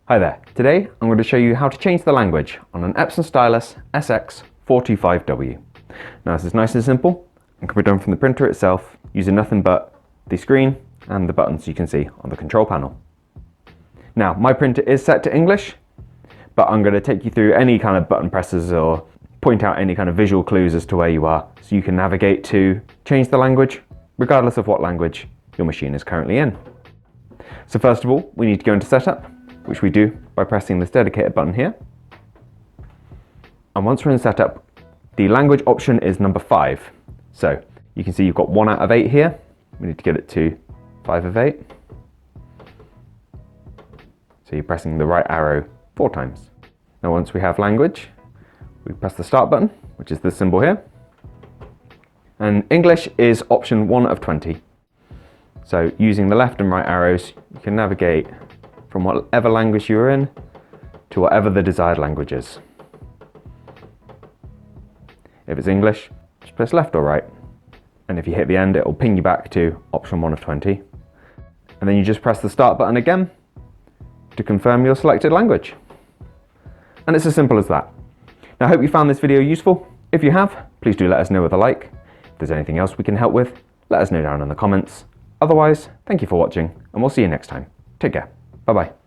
Hi there, today I'm going to show you how to change the language on an Epson Stylus SX425W. Now this is nice and simple and can be done from the printer itself using nothing but the screen and the buttons you can see on the control panel. Now my printer is set to English, but I'm going to take you through any kind of button presses or point out any kind of visual clues as to where you are so you can navigate to change the language regardless of what language your machine is currently in. So first of all, we need to go into setup, which we do by pressing this dedicated button here. And once we're in setup, the language option is number 5. So you can see you've got 1 out of 8 here. We need to get it to 5 of 8. So you're pressing the right arrow 4 times. Now once we have language, we press the start button, which is this symbol here. And English is option 1 of 20. So using the left and right arrows, you can navigate from whatever language you're in to whatever the desired language is. If it's English, just press left or right. And if you hit the end, it'll ping you back to option 1 of 20. And then you just press the start button again to confirm your selected language. And it's as simple as that. Now I hope you found this video useful. If you have, please do let us know with a like. If there's anything else we can help with, let us know down in the comments. Otherwise, thank you for watching and we'll see you next time. Take care. Bye-bye.